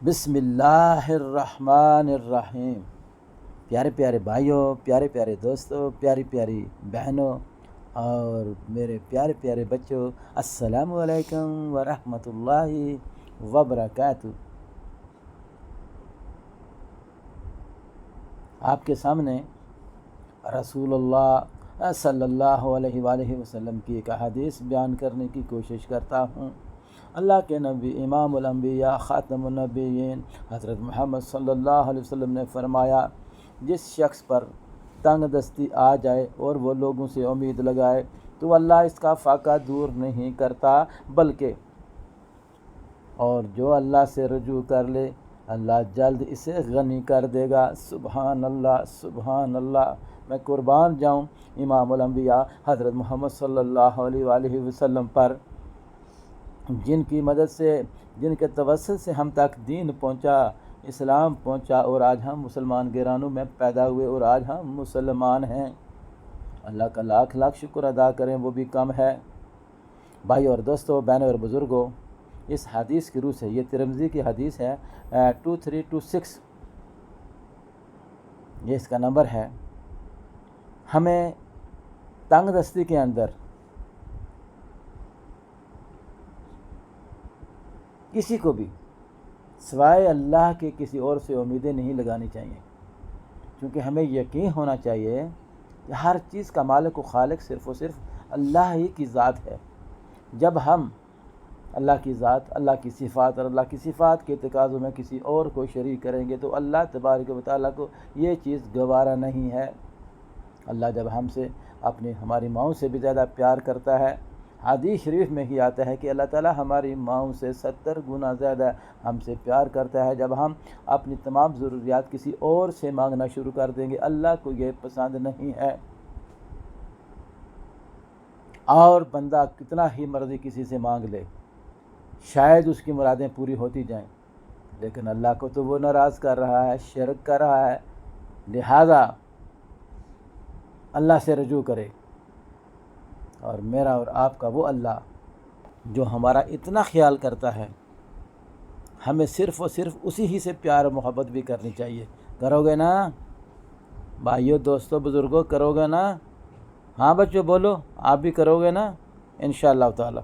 بسم اللہ الرحمن الرحیم۔ پیارے پیارے بھائیوں، پیارے پیارے دوستوں، پیاری پیاری بہنوں اور میرے پیارے پیارے بچوں، السلام علیکم ورحمۃ اللہ وبرکاتہ۔ آپ کے سامنے رسول اللہ صلی اللہ علیہ وآلہ وسلم کی ایک حدیث بیان کرنے کی کوشش کرتا ہوں۔ اللہ کے نبی امام الانبیاء خاتم النبیین حضرت محمد صلی اللہ علیہ وسلم نے فرمایا، جس شخص پر تنگ دستی آ جائے اور وہ لوگوں سے امید لگائے تو اللہ اس کا فاقہ دور نہیں کرتا، بلکہ اور جو اللہ سے رجوع کر لے اللہ جلد اسے غنی کر دے گا۔ سبحان اللہ، سبحان اللہ۔ میں قربان جاؤں امام الانبیاء حضرت محمد صلی اللہ علیہ وآلہ وسلم پر، جن کی مدد سے، جن کے توسط سے ہم تک دین پہنچا، اسلام پہنچا اور آج ہم مسلمان گھرانوں میں پیدا ہوئے اور آج ہم مسلمان ہیں۔ اللہ کا لاکھ لاکھ شکر ادا کریں، وہ بھی کم ہے۔ بھائی اور دوستوں، بہنوں اور بزرگوں، اس حدیث کی روح سے، یہ ترمذی کی حدیث ہے 2326، یہ اس کا نمبر ہے۔ ہمیں تنگ دستی کے اندر کسی کو بھی سوائے اللہ کے کسی اور سے امیدیں نہیں لگانی چاہیے، کیونکہ ہمیں یقین ہونا چاہیے کہ ہر چیز کا مالک و خالق صرف و صرف اللہ ہی کی ذات ہے۔ جب ہم اللہ کی ذات، اللہ کی صفات اور اللہ کی صفات کے تقاضوں میں کسی اور کو شریک کریں گے تو اللہ تبارک و تعالیٰ کو یہ چیز گوارا نہیں ہے۔ اللہ جب ہم سے ہماری ماؤں سے بھی زیادہ پیار کرتا ہے، حدیث شریف میں ہی آتا ہے کہ اللہ تعالیٰ ہماری ماؤں سے 70 گنا زیادہ ہم سے پیار کرتا ہے۔ جب ہم اپنی تمام ضروریات کسی اور سے مانگنا شروع کر دیں گے، اللہ کو یہ پسند نہیں ہے۔ اور بندہ کتنا ہی مرضی کسی سے مانگ لے، شاید اس کی مرادیں پوری ہوتی جائیں، لیکن اللہ کو تو وہ ناراض کر رہا ہے، شرک کر رہا ہے۔ لہذا اللہ سے رجوع کرے، اور میرا اور آپ کا وہ اللہ جو ہمارا اتنا خیال کرتا ہے، ہمیں صرف و صرف اسی ہی سے پیار و محبت بھی کرنی چاہیے۔ کرو گے نا بھائیو، دوستو، بزرگوں، کرو گے نا؟ ہاں بچوں بولو، آپ بھی کرو گے نا؟ انشاءاللہ تعالی۔